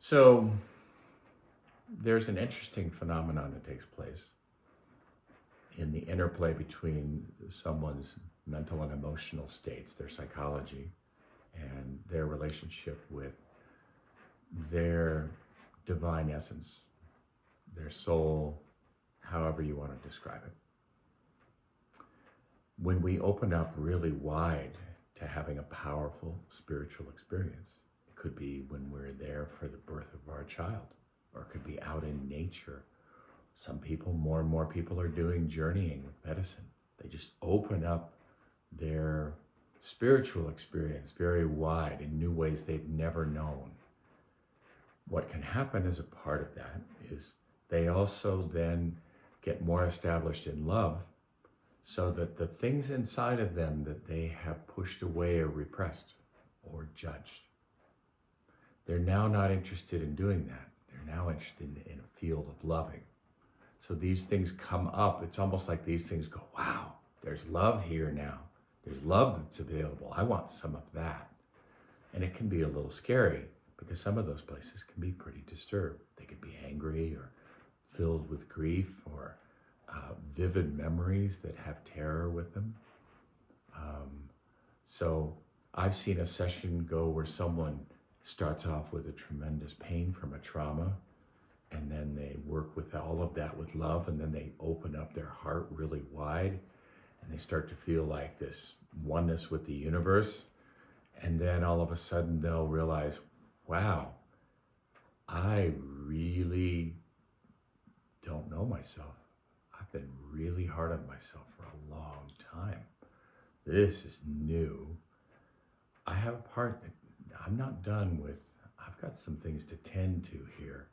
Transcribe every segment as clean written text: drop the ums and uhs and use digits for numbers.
So there's an interesting phenomenon that takes place in the interplay between someone's mental and emotional states, their psychology, and their relationship with their divine essence, their soul, however you want to describe it. When we open up really wide to having a powerful spiritual experience, it could be when we're there for the birth of our child, or it could be out in nature. Some people, more and more people are doing journeying with medicine. They just open up their spiritual experience very wide in new ways they've never known. What can happen as a part of that is they also then get more established in love, so that the things inside of them that they have pushed away or repressed or judged, they're now not interested in doing that. They're now interested in a field of loving. So these things come up. It's almost like these things go, wow, there's love here now. There's love that's available. I want some of that. And it can be a little scary because some of those places can be pretty disturbed. They could be angry or filled with grief or vivid memories that have terror with them. So I've seen a session go where someone starts off with a tremendous pain from a trauma, and then they work with all of that with love, and then they open up their heart really wide, and they start to feel like this oneness with the universe. And then all of a sudden they'll realize, wow, I really don't know myself. I've been really hard on myself for a long time. This is new. I have a part that I'm not done with. I've got some things to tend to here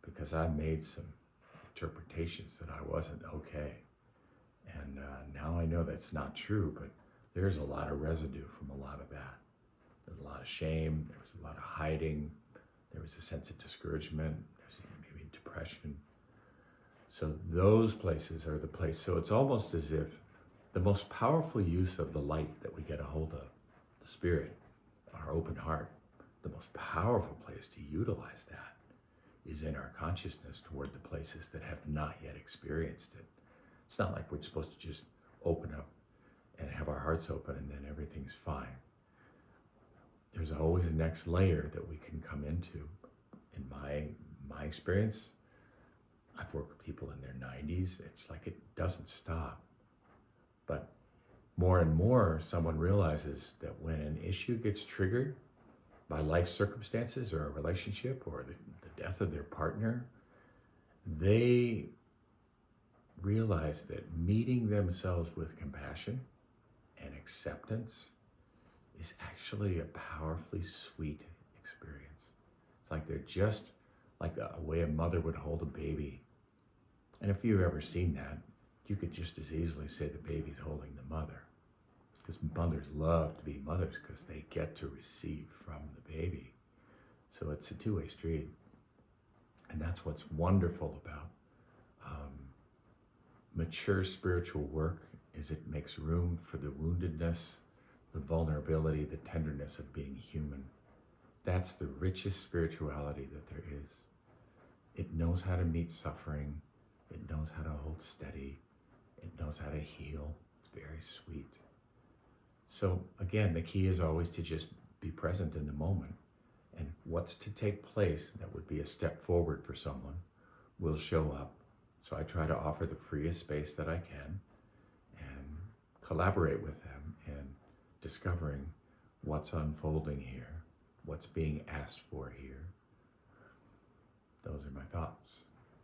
because I made some interpretations that I wasn't okay. And now I know that's not true, but there's a lot of residue from a lot of that. There's a lot of shame. There was a lot of hiding. There was a sense of discouragement. There's maybe depression. So those places are the place. So it's almost as if the most powerful use of the light that we get a hold of, the spirit, our open heart, the most powerful place to utilize that is in our consciousness toward the places that have not yet experienced it. It's not like we're supposed to just open up and have our hearts open and then everything's fine. There's always a next layer that we can come into. In my experience, I've worked with people in their 90s. It's like it doesn't stop. But more and more, someone realizes that when an issue gets triggered by life circumstances or a relationship or the death of their partner, they realize that meeting themselves with compassion and acceptance is actually a powerfully sweet experience. It's like they're just like a way a mother would hold a baby. And if you've ever seen that, you could just as easily say the baby's holding the mother. Because mothers love to be mothers because they get to receive from the baby. So it's a two-way street. And that's what's wonderful about mature spiritual work, is it makes room for the woundedness, the vulnerability, the tenderness of being human. That's the richest spirituality that there is. It knows how to meet suffering. It knows how to hold steady. It knows how to heal. It's very sweet. So again, the key is always to just be present in the moment. And what's to take place that would be a step forward for someone will show up. So I try to offer the freest space that I can and collaborate with them in discovering what's unfolding here, what's being asked for here. Those are my thoughts.